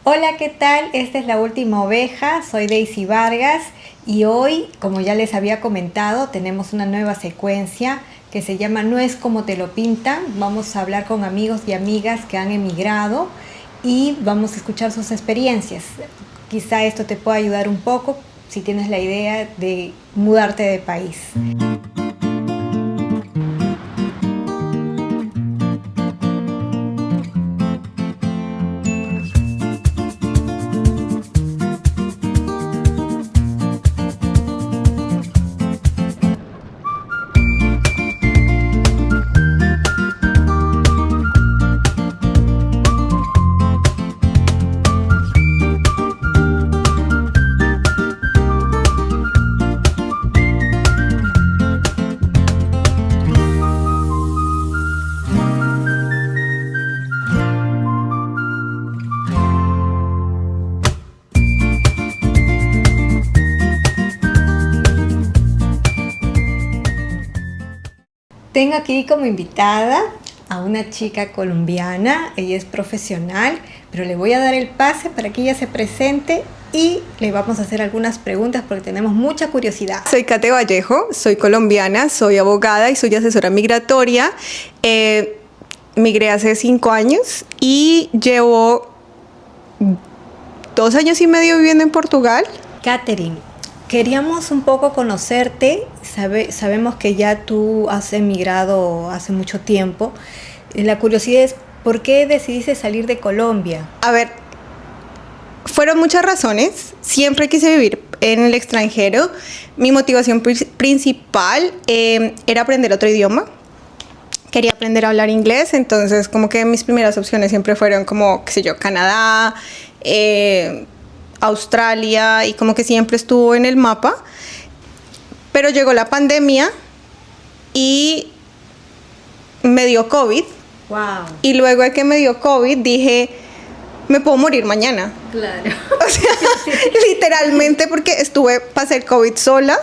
Hola, ¿qué tal? Esta es La Última Oveja, soy Daisy Vargas y hoy, como ya les había comentado, tenemos una nueva secuencia que se llama No es como te lo pintan. Vamos a hablar con amigos y amigas que han emigrado y vamos a escuchar sus experiencias. Quizá esto te pueda ayudar un poco si tienes la idea de mudarte de país. Tengo aquí como invitada a una chica colombiana. Ella es profesional, pero le voy a dar el pase para que ella se presente y le vamos a hacer algunas preguntas porque tenemos mucha curiosidad. Soy Kate Vallejo, soy colombiana, soy abogada y soy asesora migratoria. Migré hace 5 años y llevo 2 años y medio viviendo en Portugal. Catherine, queríamos un poco conocerte. Sabemos que ya tú has emigrado hace mucho tiempo. La curiosidad es, ¿por qué decidiste salir de Colombia? A ver, fueron muchas razones. Siempre quise vivir en el extranjero. Mi motivación principal era aprender otro idioma. Quería aprender a hablar inglés, entonces como que mis primeras opciones siempre fueron como, qué sé yo, Canadá, Australia, y como que siempre estuvo en el mapa. Pero llegó la pandemia y me dio COVID. Wow. Y luego de que me dio COVID dije, me puedo morir mañana. Claro. O sea, literalmente, porque pasé el COVID sola.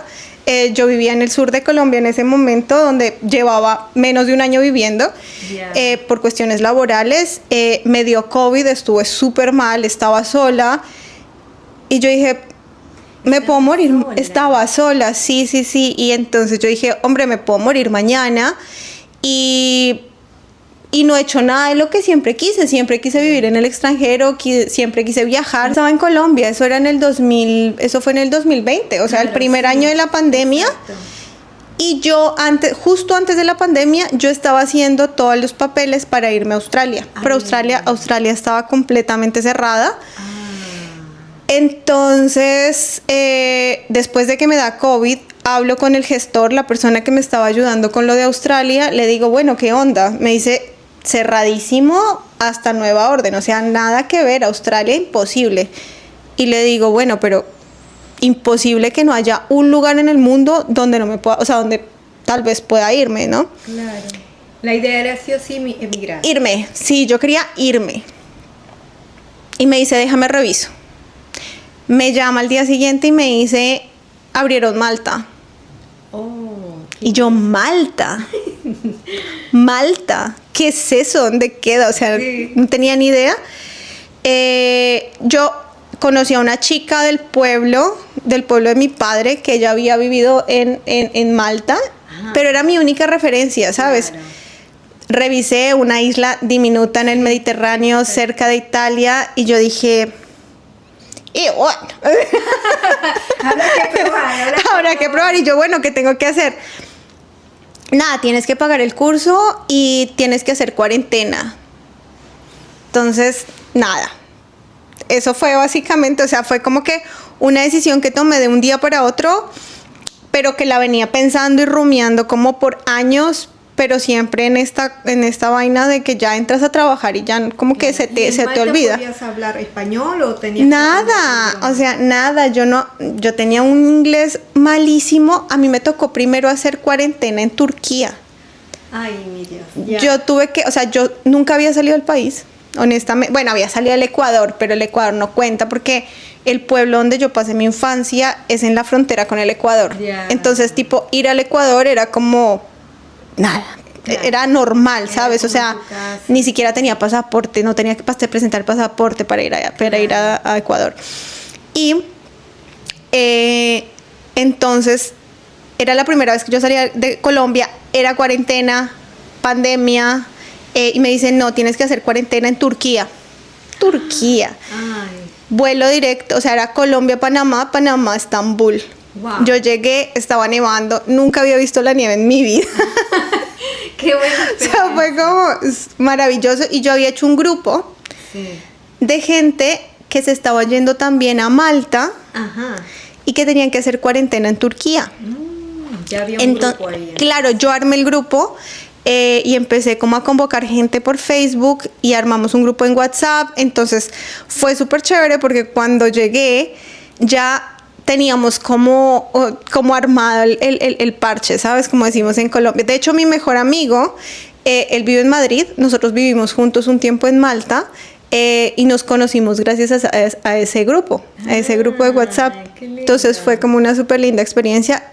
Yo vivía en el sur de Colombia en ese momento, donde llevaba menos de un año viviendo. Yeah. Por cuestiones laborales. Me dio COVID, estuve súper mal, estaba sola. Y yo dije, me puedo morir, sola. Estaba sola, sí. Y entonces yo dije, hombre, me puedo morir mañana. Y no he hecho nada de lo que siempre quise vivir en el extranjero, siempre quise viajar. Estaba en Colombia, eso fue en el 2020, o sea, claro, el primer año de la pandemia. Exacto. Y yo justo antes de la pandemia, yo estaba haciendo todos los papeles para irme a Australia. Pero Australia estaba completamente cerrada. Entonces, después de que me da COVID, hablo con el gestor, la persona que me estaba ayudando con lo de Australia, le digo, bueno, ¿qué onda? Me dice, cerradísimo hasta nueva orden, o sea, nada que ver, Australia imposible. Y le digo, bueno, pero imposible que no haya un lugar en el mundo donde no me pueda, o sea, donde tal vez pueda irme, ¿no? Claro. La idea era sí o sí emigrar. Irme, sí, yo quería irme. Y me dice, déjame reviso. Me llama al día siguiente y me dice, abrieron Malta. Y yo, Malta. Malta, ¿qué es eso? ¿Dónde queda? O sea, sí. No tenía ni idea. Yo conocí a una chica del pueblo de mi padre, que ella había vivido en Malta. Ajá. Pero era mi única referencia, ¿sabes? Claro. Revisé una isla diminuta en el Mediterráneo, cerca de Italia, y yo dije, y bueno, habrá que probar. Y yo, bueno, ¿qué tengo que hacer? Nada, tienes que pagar el curso y tienes que hacer cuarentena. Entonces, nada. Eso fue básicamente, o sea, fue como que una decisión que tomé de un día para otro, pero que la venía pensando y rumiando como por años, pero siempre en esta vaina de que ya entras a trabajar y ya como que se te olvida. ¿Podías hablar español o tenías nada? O sea, nada. Yo tenía un inglés malísimo. A mí me tocó primero hacer cuarentena en Turquía. Ay, mi Dios. Ya. Yo nunca había salido del país, honestamente. Bueno, había salido al Ecuador, pero el Ecuador no cuenta porque el pueblo donde yo pasé mi infancia es en la frontera con el Ecuador. Yeah. Entonces, tipo, ir al Ecuador era como nada. era normal, ¿sabes? O sea, como tu casa. ni siquiera tenía pasaporte, no tenía que presentar pasaporte para ir a Ecuador. Y entonces era la primera vez que yo salía de Colombia, era cuarentena, pandemia, y me dicen, no, tienes que hacer cuarentena en Turquía. Turquía. Ay, Vuelo directo, o sea, era Colombia, Panamá, Panamá, Estambul. wow. Yo llegué, estaba nevando, nunca había visto la nieve en mi vida. Qué buena O sea, fue como maravilloso. Y yo había hecho un grupo Sí. de gente que se estaba yendo también a Malta Ajá. y que tenían que hacer cuarentena en Turquía. Ya había un grupo ahí. Claro, yo armé el grupo y empecé como a convocar gente por Facebook y armamos un grupo en WhatsApp. Entonces fue súper chévere porque cuando llegué ya teníamos como armado el parche, ¿sabes? Como decimos en Colombia. De hecho, mi mejor amigo, él vive en Madrid, nosotros vivimos juntos un tiempo en Malta. Y nos conocimos gracias a ese grupo de WhatsApp. Qué lindo. Entonces fue como una súper linda experiencia.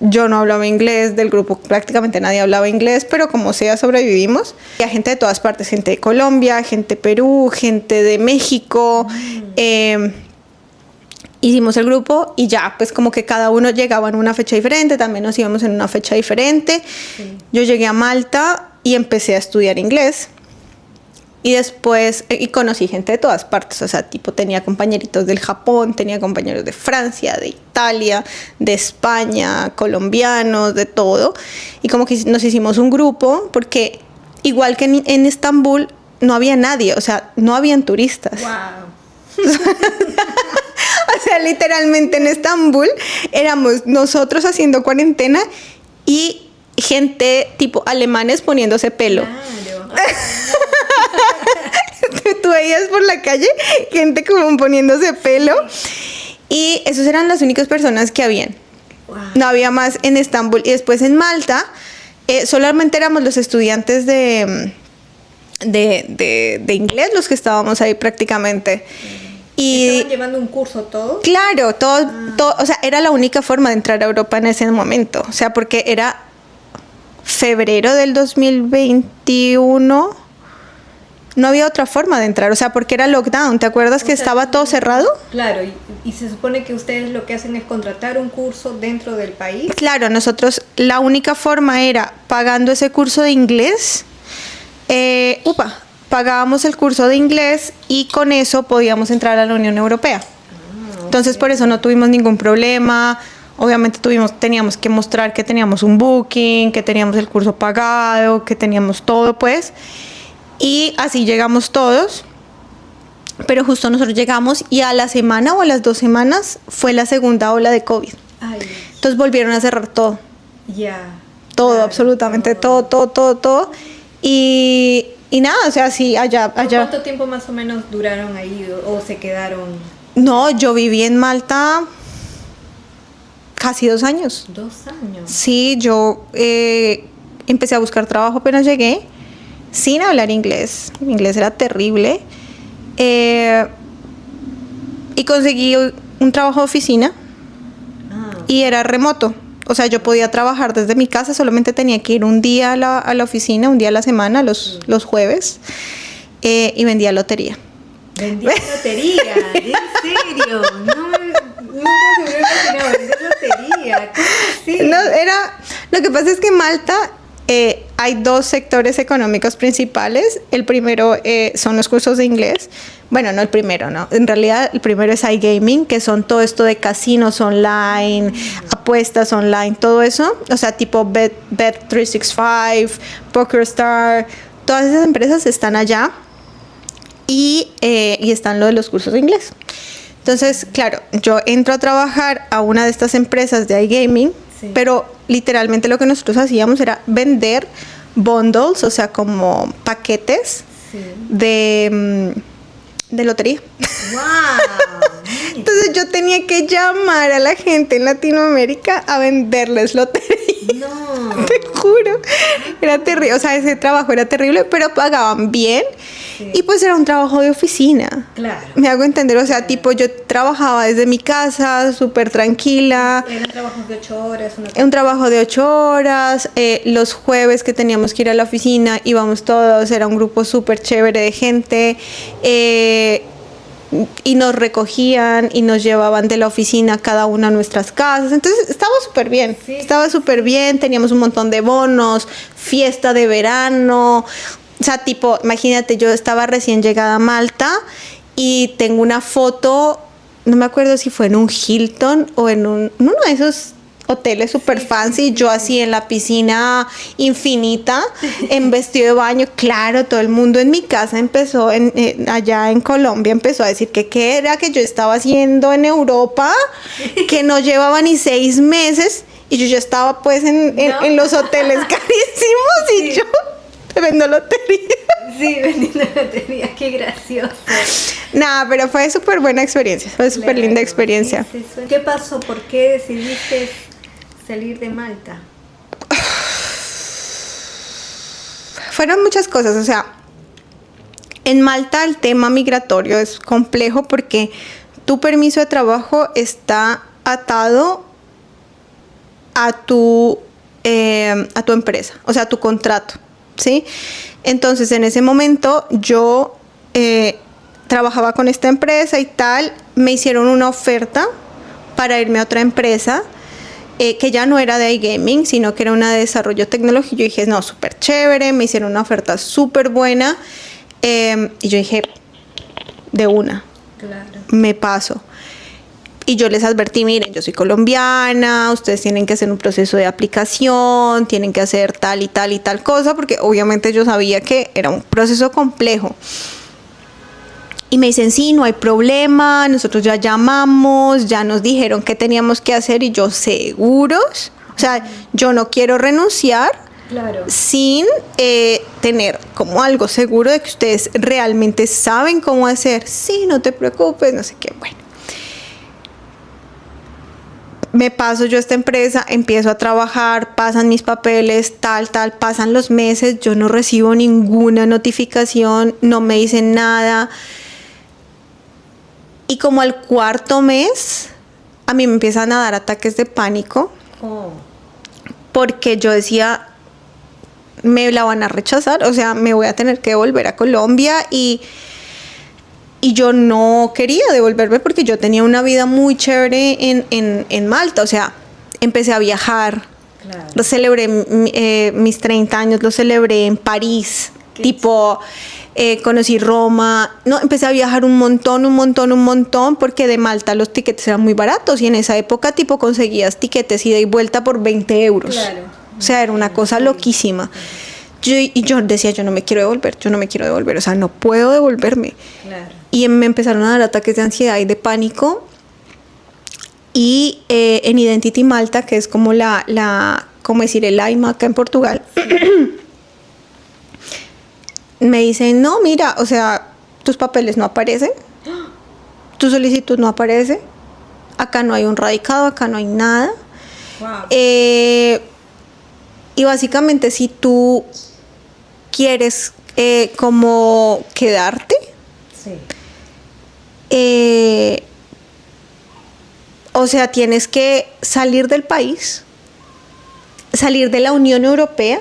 Yo no hablaba inglés, del grupo prácticamente nadie hablaba inglés, pero como sea sobrevivimos. Y a gente de todas partes, gente de Colombia, gente de Perú, gente de México. Hicimos el grupo y ya, pues como que cada uno llegaba en una fecha diferente, también nos íbamos en una fecha diferente. Sí. Yo llegué a Malta y empecé a estudiar inglés. Y después, y conocí gente de todas partes, o sea, tipo tenía compañeritos del Japón, tenía compañeros de Francia, de Italia, de España, colombianos, de todo. Y como que nos hicimos un grupo, porque igual que en Estambul, no había nadie, o sea, no habían turistas. Wow. O sea, literalmente en Estambul éramos nosotros haciendo cuarentena y gente tipo alemanes poniéndose pelo. Claro. Tú veías por la calle gente como poniéndose pelo y esas eran las únicas personas que habían. Wow. No había más en Estambul. Y después en Malta solamente éramos los estudiantes de inglés los que estábamos ahí prácticamente. Y ¿Estaban llevando un curso todos? claro, todo, o sea, era la única forma de entrar a Europa en ese momento. O sea, porque era febrero del 2021. No había otra forma de entrar, o sea, porque era lockdown. ¿Te acuerdas que estaba todo cerrado? Claro, y se supone que ustedes lo que hacen es contratar un curso dentro del país. Claro, nosotros la única forma era pagando ese curso de inglés. Pagábamos el curso de inglés y con eso podíamos entrar a la Unión Europea. Entonces, por eso no tuvimos ningún problema. Obviamente teníamos que mostrar que teníamos un booking, que teníamos el curso pagado, que teníamos todo, pues. Y así llegamos todos, pero justo nosotros llegamos y a la semana o a las 2 semanas fue la segunda ola de COVID. Ay, Entonces volvieron a cerrar todo, ya. todo, Claro, absolutamente todo. Y nada, o sea, sí, allá. ¿Cuánto tiempo más o menos duraron ahí o se quedaron? No, yo viví en Malta casi 2 años. 2 años. Sí, yo empecé a buscar trabajo apenas llegué. Sin hablar inglés. Mi inglés era terrible. Y conseguí un trabajo de oficina y era remoto. O sea, yo podía trabajar desde mi casa, solamente tenía que ir un día a la oficina, un día a la semana, los jueves, y vendía lotería. Vendía lotería, ¿en serio? Nunca se me hubiera imaginado vender lotería. ¿Cómo así? No, lo que pasa es que en Malta hay 2 sectores económicos principales. El primero son los cursos de inglés. Bueno, no el primero, ¿no? En realidad el primero es iGaming, que son todo esto de casinos online, apuestas online, todo eso. O sea, tipo Bet365, PokerStar, todas esas empresas están allá y están lo de los cursos de inglés. Entonces, claro, yo entro a trabajar a una de estas empresas de iGaming, sí. Pero literalmente lo que nosotros hacíamos era vender bundles, o sea, como paquetes sí. de lotería. ¡Wow! Entonces yo tenía que llamar a la gente en Latinoamérica a venderles lotería. No. Te juro, era terrible, o sea, ese trabajo era terrible, pero pagaban bien. Sí. Y pues era un trabajo de oficina. Claro. Me hago entender, o sea, Claro. tipo yo trabajaba desde mi casa, súper tranquila. Eran trabajos de 8 horas. Un trabajo de 8 horas, los jueves que teníamos que ir a la oficina íbamos todos, era un grupo súper chévere de gente, y nos recogían y nos llevaban de la oficina cada una a nuestras casas, entonces estaba súper bien, Sí. estaba súper bien, teníamos un montón de bonos, fiesta de verano, o sea, tipo, imagínate, yo estaba recién llegada a Malta y tengo una foto, no me acuerdo si fue en un Hilton o en uno de esos hoteles super fancy, yo así en la piscina infinita, en vestido de baño, claro, todo el mundo en mi casa empezó, allá en Colombia empezó a decir que qué era que yo estaba haciendo en Europa, que no llevaba ni 6 meses, y yo ya estaba pues en los hoteles carísimos, y Sí. yo te vendo lotería. Sí, vendiendo lotería, qué gracioso. Nada, pero fue súper buena experiencia, fue súper linda Claro, experiencia. sí, sí. ¿Qué pasó? ¿Por qué decidiste salir de Malta? Fueron muchas cosas, o sea, en Malta el tema migratorio es complejo porque tu permiso de trabajo está atado a tu empresa, o sea, a tu contrato, ¿sí? Entonces, en ese momento yo trabajaba con esta empresa y tal, me hicieron una oferta para irme a otra empresa, que ya no era de iGaming, sino que era una de desarrollo tecnológico. Yo dije, no, súper chévere, me hicieron una oferta súper buena, y yo dije, de una, Claro. me paso. Y yo les advertí, miren, yo soy colombiana, ustedes tienen que hacer un proceso de aplicación, tienen que hacer tal y tal y tal cosa, porque obviamente yo sabía que era un proceso complejo. Y me dicen, sí, no hay problema, nosotros ya llamamos, ya nos dijeron qué teníamos que hacer, y yo, ¿seguros? O sea, yo no quiero renunciar Claro. sin tener como algo seguro de que ustedes realmente saben cómo hacer. Sí, no te preocupes, no sé qué, bueno. Me paso yo a esta empresa, empiezo a trabajar, pasan mis papeles, tal, pasan los meses, yo no recibo ninguna notificación, no me dicen nada. Y como al 4.º mes, a mí me empiezan a dar ataques de pánico, Oh. porque yo decía, me la van a rechazar, o sea, me voy a tener que volver a Colombia, y yo no quería devolverme porque yo tenía una vida muy chévere en Malta, o sea, empecé a viajar, Claro. lo celebré, mis 30 años, lo celebré en París, Qué tipo, conocí Roma, no, empecé a viajar un montón, porque de Malta los tiquetes eran muy baratos, y en esa época, tipo, conseguías tiquetes ida y vuelta por 20 euros. Claro. O sea, era una cosa loquísima. Yo decía, yo no me quiero devolver, o sea, no puedo devolverme. Claro. Y me empezaron a dar ataques de ansiedad y de pánico. Y en Identity Malta, que es como como decir, el AIMA acá en Portugal, me dicen, no, mira, o sea, tus papeles no aparecen, tu solicitud no aparece, acá no hay un radicado, acá no hay nada. Wow. Y básicamente, si tú quieres como quedarte, Sí. o sea, tienes que salir del país, salir de la Unión Europea,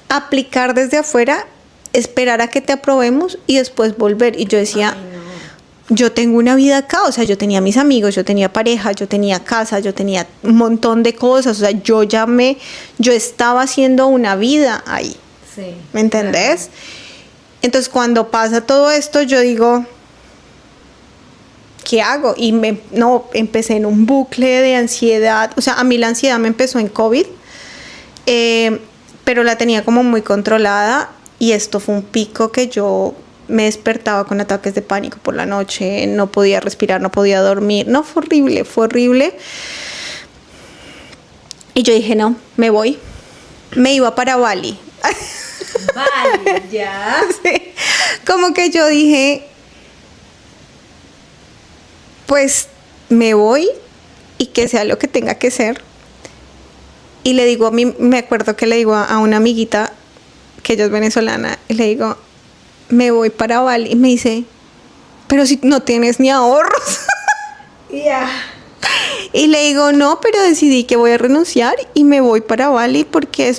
aplicar desde afuera, esperar a que te aprobemos y después volver. Y yo decía, Ay, no. yo tengo una vida acá, o sea, yo tenía mis amigos, yo tenía pareja, yo tenía casa, yo tenía un montón de cosas, o sea, yo estaba haciendo una vida ahí, Sí. ¿me entendés? Entonces, cuando pasa todo esto, yo digo, ¿qué hago? Y empecé en un bucle de ansiedad, o sea, a mí la ansiedad me empezó en COVID, pero la tenía como muy controlada, y esto fue un pico que yo me despertaba con ataques de pánico por la noche, no podía respirar, no podía dormir, no, fue horrible. Y yo dije, no, me voy. Me iba para Bali. Vale, ya. Sí. Como que yo dije, pues me voy y que sea lo que tenga que ser. Y le digo me acuerdo que le digo a una amiguita, que ella es venezolana, y le digo, me voy para Bali. Y me dice, pero si no tienes ni ahorros. Ya. Y le digo, no, pero decidí que voy a renunciar y me voy para Bali porque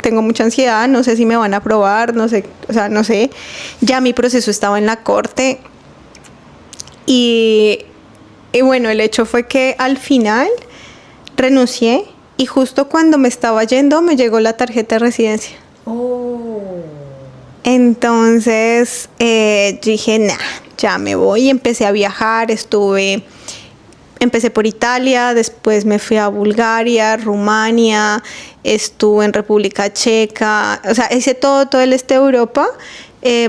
tengo mucha ansiedad, no sé si me van a aprobar, no sé, o sea, no sé. Ya mi proceso estaba en la corte y bueno, el hecho fue que al final renuncié y justo cuando me estaba yendo me llegó la tarjeta de residencia. Oh. Entonces dije, nah, ya me voy y empecé a viajar, empecé por Italia, después me fui a Bulgaria, Rumania, estuve en República Checa, o sea, hice todo el este de Europa,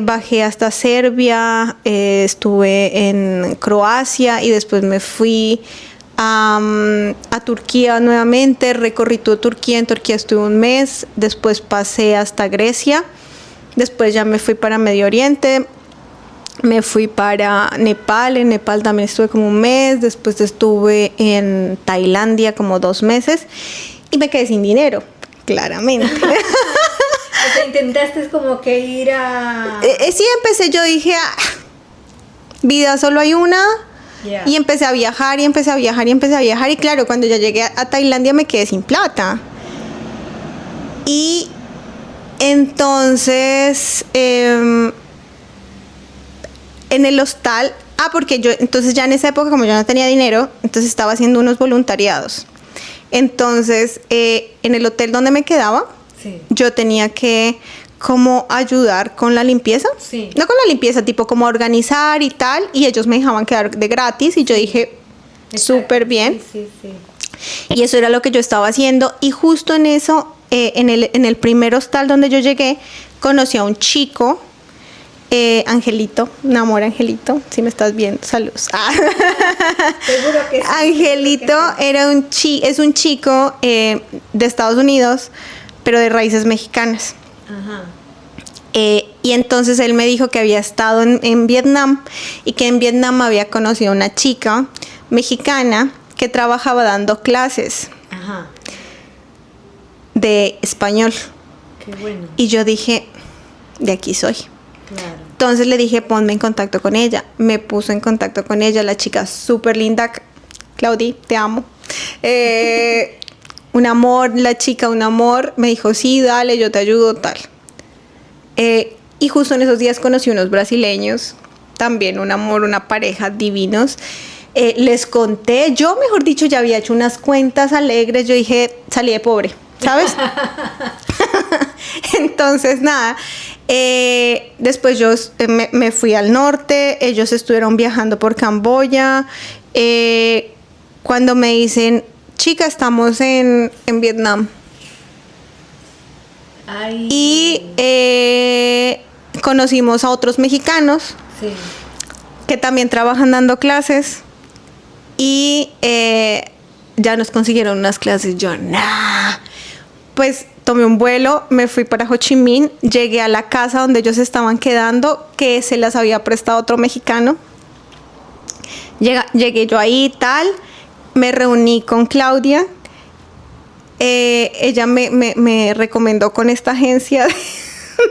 bajé hasta Serbia, estuve en Croacia y después me fui a Turquía nuevamente, recorrí toda Turquía, en Turquía estuve un mes, después pasé hasta Grecia, después ya me fui para Medio Oriente. Me fui para Nepal, en Nepal también estuve como un mes, después estuve en Tailandia como 2 meses y me quedé sin dinero, claramente. O sea, intentaste como que ir a... Sí, empecé, yo dije, vida solo hay una, Yeah. y empecé a viajar, y empecé a viajar, y empecé a viajar, y claro, cuando ya llegué a Tailandia me quedé sin plata. Y entonces... en el hostal, porque yo, entonces ya en esa época como yo no tenía dinero, entonces estaba haciendo unos voluntariados. Entonces, en el hotel donde me quedaba, Sí. yo tenía que como ayudar con la limpieza. Sí. No con la limpieza, tipo como organizar y tal, y ellos me dejaban quedar de gratis y yo dije, súper bien. Sí, sí, sí. Y eso era lo que yo estaba haciendo. Y justo en eso, en el primer hostal donde yo llegué, conocí a un chico, Angelito, un amor Angelito, si me estás viendo, saludos. Seguro que sí. Angelito Seguro que sí. es un chico de Estados Unidos, pero de raíces mexicanas. Ajá. Y entonces él me dijo que había estado en Vietnam y que en Vietnam había conocido a una chica mexicana que trabajaba dando clases Ajá. de español. Qué bueno. Y yo dije, de aquí soy. Claro. Entonces le dije, ponme en contacto con ella. Me puso en contacto con ella, la chica súper linda. Claudí, te amo. Un amor, la chica, un amor. Me dijo, sí, dale, yo te ayudo, tal. Y justo en esos días conocí unos brasileños. También un amor, una pareja divinos. Les conté, yo mejor dicho ya había hecho unas cuentas alegres. Yo dije, salí de pobre, ¿sabes? Entonces, nada. Después yo me fui al norte, ellos estuvieron viajando por Camboya. Cuando me dicen, chica, estamos en Vietnam. Ay. Y conocimos a otros mexicanos Sí. que también trabajan dando clases. Y ya nos consiguieron unas clases. Yo, nah. Pues tomé un vuelo, me fui para Ho Chi Minh, llegué a la casa donde ellos estaban quedando, que se las había prestado otro mexicano. Llegué yo ahí y tal, me reuní con Claudia. Ella me recomendó con esta agencia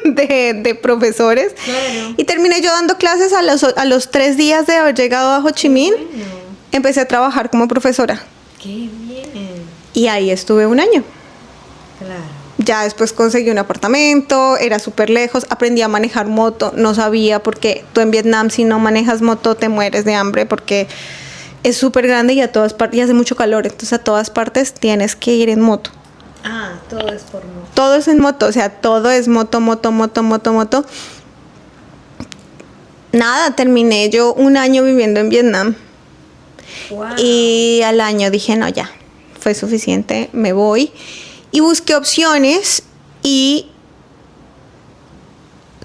de profesores. Claro. Y terminé yo dando clases a los 3 días de haber llegado a Ho Chi Minh. Bueno. Empecé a trabajar como profesora. Qué bien. Y ahí estuve 1 año. Claro. Ya después conseguí un apartamento, era súper lejos, aprendí a manejar moto, no sabía porque tú en Vietnam si no manejas moto te mueres de hambre porque es súper grande y a todas partes, y hace mucho calor, entonces a todas partes tienes que ir en moto. Ah, todo es por moto. Todo es en moto, o sea, todo es moto. Nada, terminé yo 1 año viviendo en Vietnam. Wow. Y al año dije, no, ya, fue suficiente, me voy. Y busqué opciones y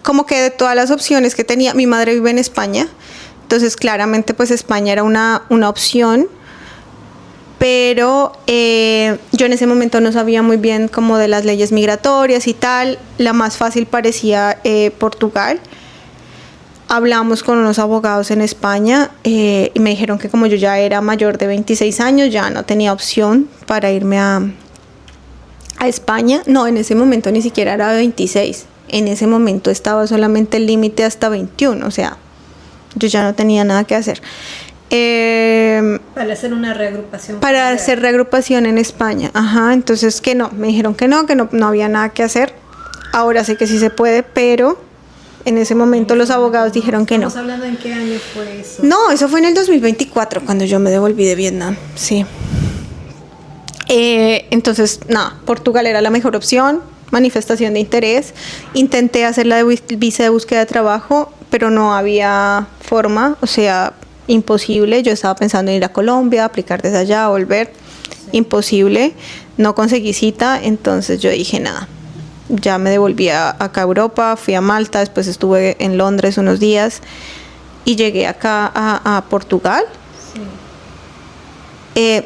como que de todas las opciones que tenía, mi madre vive en España, entonces claramente pues España era una opción, pero yo en ese momento no sabía muy bien como de las leyes migratorias y tal, la más fácil parecía Portugal. Hablamos con unos abogados en España y me dijeron que como yo ya era mayor de 26 años, ya no tenía opción para irme a España. No, en ese momento ni siquiera era de 26, en ese momento estaba solamente el límite hasta 21, o sea, yo ya no tenía nada que hacer. Para hacer una reagrupación. Para hacer reagrupación en España, ajá, entonces que no, me dijeron que no había nada que hacer. Ahora sé que sí se puede, pero en ese momento los abogados dijeron que no. ¿Estamos hablando en qué año fue eso? No, eso fue en el 2024, cuando yo me devolví de Vietnam, sí. Entonces, nada, Portugal era la mejor opción, manifestación de interés. Intenté hacer la visa de búsqueda de trabajo, pero no había forma, o sea, imposible. Yo estaba pensando en ir a Colombia, aplicar desde allá, volver. Sí. Imposible. No conseguí cita, entonces yo dije, nada, ya me volví acá a Europa, fui a Malta, después estuve en Londres unos días y llegué acá a Portugal. Sí.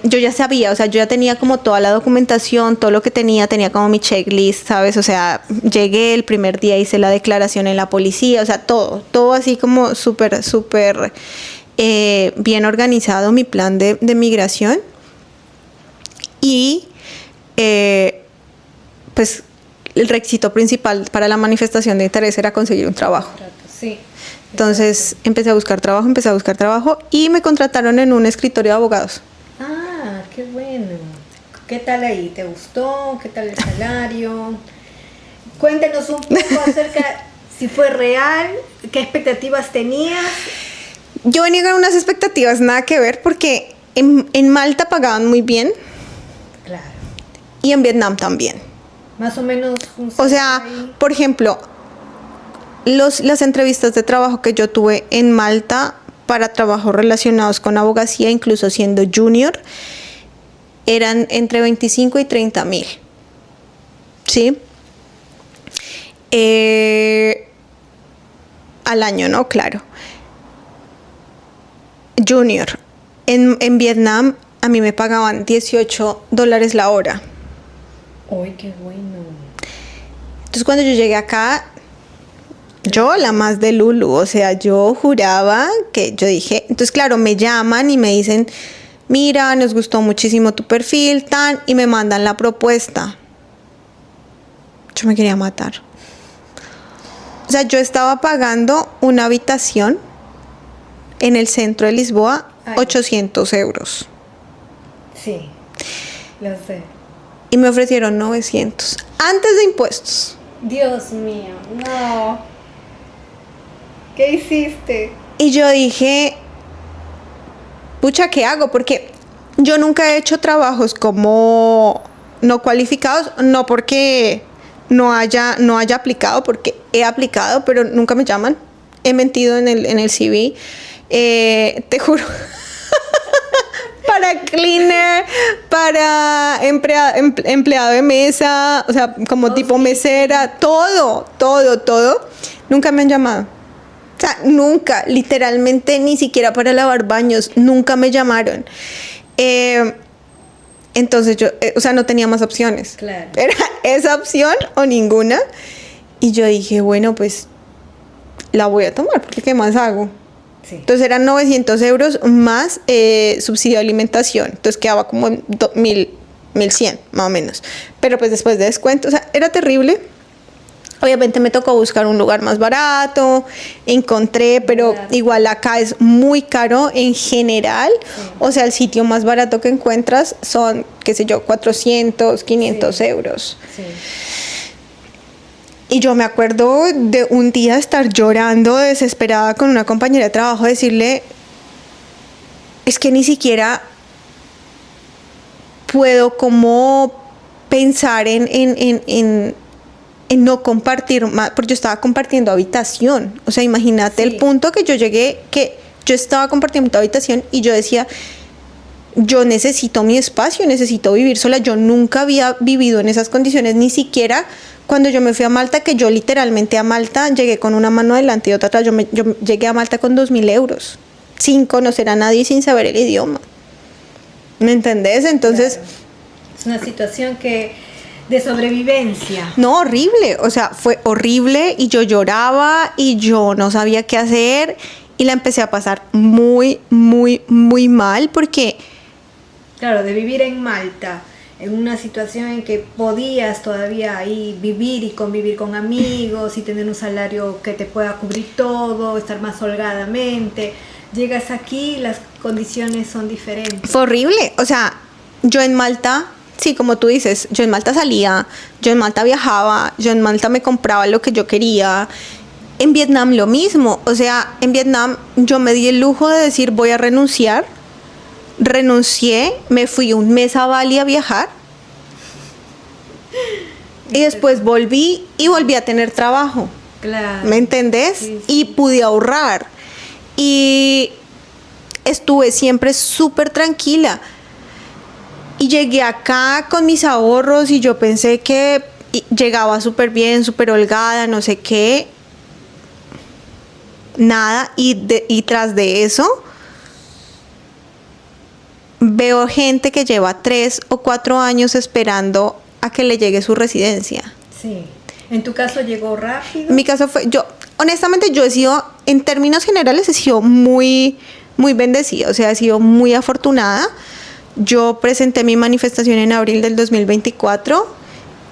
Yo ya sabía, o sea, yo ya tenía como toda la documentación, todo lo que tenía como mi checklist, ¿sabes? O sea, llegué el primer día, hice la declaración en la policía, o sea, todo así como súper bien organizado mi plan de migración. Y pues el requisito principal para la manifestación de interés era conseguir un trabajo. Sí. Entonces empecé a buscar trabajo y me contrataron en un escritorio de abogados. Ah, qué bueno. ¿Qué tal ahí? ¿Te gustó? ¿Qué tal el salario? Cuéntanos un poco acerca si fue real, qué expectativas tenías. Yo venía con unas expectativas nada que ver porque en Malta pagaban muy bien. Claro. Y en Vietnam también. Más o menos. O sea, por ejemplo, las entrevistas de trabajo que yo tuve en Malta para trabajos relacionados con abogacía, incluso siendo junior, eran entre 25 y 30 mil. ¿Sí? Al año, ¿no? Claro. Junior. En Vietnam a mí me pagaban $18 la hora. ¡Uy, qué bueno! Entonces cuando yo llegué acá, yo la más de Lulu, o sea, yo juraba que yo dije, entonces claro, me llaman y me dicen, mira, nos gustó muchísimo tu perfil, y me mandan la propuesta. Yo me quería matar. O sea, yo estaba pagando una habitación en el centro de Lisboa, 800 euros. Sí, lo sé. Y me ofrecieron 900, antes de impuestos. Dios mío, no. ¿Qué hiciste? Y yo dije, pucha, ¿qué hago? Porque yo nunca he hecho trabajos como no cualificados, no porque no haya aplicado, porque he aplicado, pero nunca me llaman. He mentido en el CV. Te juro. Para cleaner, para empleado de mesa, o sea, como tipo mesera, todo. Nunca me han llamado. O sea, nunca, literalmente, ni siquiera para lavar baños, nunca me llamaron. Entonces yo, o sea, no tenía más opciones. Claro. Era esa opción o ninguna. Y yo dije, bueno, pues la voy a tomar, porque ¿qué más hago? Sí. Entonces eran 900 euros más subsidio de alimentación. Entonces quedaba como 1.100 más o menos. Pero pues después de descuento, o sea, era terrible. Obviamente me tocó buscar un lugar más barato, encontré, pero igual acá es muy caro en general. Sí. O sea, el sitio más barato que encuentras son, qué sé yo, 400, 500 euros. Sí. Y yo me acuerdo de un día estar llorando desesperada con una compañera de trabajo, decirle, es que ni siquiera puedo como pensar en no compartir más, porque yo estaba compartiendo habitación. O sea, imagínate el punto que yo llegué, que yo estaba compartiendo habitación y yo decía, yo necesito mi espacio, necesito vivir sola. Yo nunca había vivido en esas condiciones, ni siquiera cuando yo me fui a Malta, que yo literalmente a Malta llegué con una mano adelante y otra atrás. Yo llegué a Malta con 2.000 euros, sin conocer a nadie y sin saber el idioma. ¿Me entendés? Entonces... Claro. Es una situación de sobrevivencia. No, horrible. O sea, fue horrible y yo lloraba y yo no sabía qué hacer y la empecé a pasar muy, muy, muy mal porque... Claro, de vivir en Malta en una situación en que podías todavía ahí vivir y convivir con amigos y tener un salario que te pueda cubrir todo, estar más holgadamente. Llegas aquí, las condiciones son diferentes. Fue horrible. O sea, yo en Malta, sí, como tú dices, yo en Malta salía, yo en Malta viajaba, yo en Malta me compraba lo que yo quería. En Vietnam lo mismo. O sea, en Vietnam yo me di el lujo de decir voy a renunciar. Renuncié, me fui un mes a Bali a viajar. Y después volví a tener trabajo. Claro. ¿Me entendés? Sí, sí. Y pude ahorrar. Y estuve siempre súper tranquila. Y llegué acá con mis ahorros y yo pensé que llegaba súper bien, súper holgada, no sé qué. Nada. Y tras de eso, veo gente que lleva 3 o 4 años esperando a que le llegue su residencia. Sí. ¿En tu caso llegó rápido? En mi caso fue, honestamente yo he sido, en términos generales, he sido muy, muy bendecida, o sea, he sido muy afortunada. Yo presenté mi manifestación en abril del 2024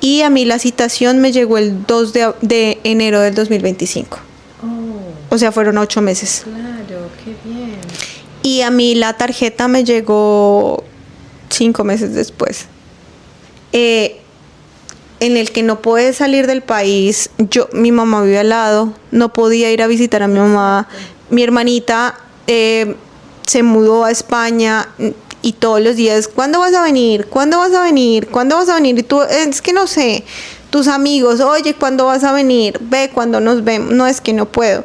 y a mí la citación me llegó el 2 de enero del 2025. Oh, O sea, fueron 8 meses. claro, qué bien. Y a mí la tarjeta me llegó 5 meses después. En el que no puedes salir del país. Mi mamá vive al lado, no podía ir a visitar a mi mamá. Mi hermanita se mudó a España y todos los días, ¿cuándo vas a venir? ¿Cuándo vas a venir? ¿Cuándo vas a venir? Y tú, es que no sé, tus amigos, oye, ¿cuándo vas a venir? Ve, cuando nos vemos. No, es que no puedo.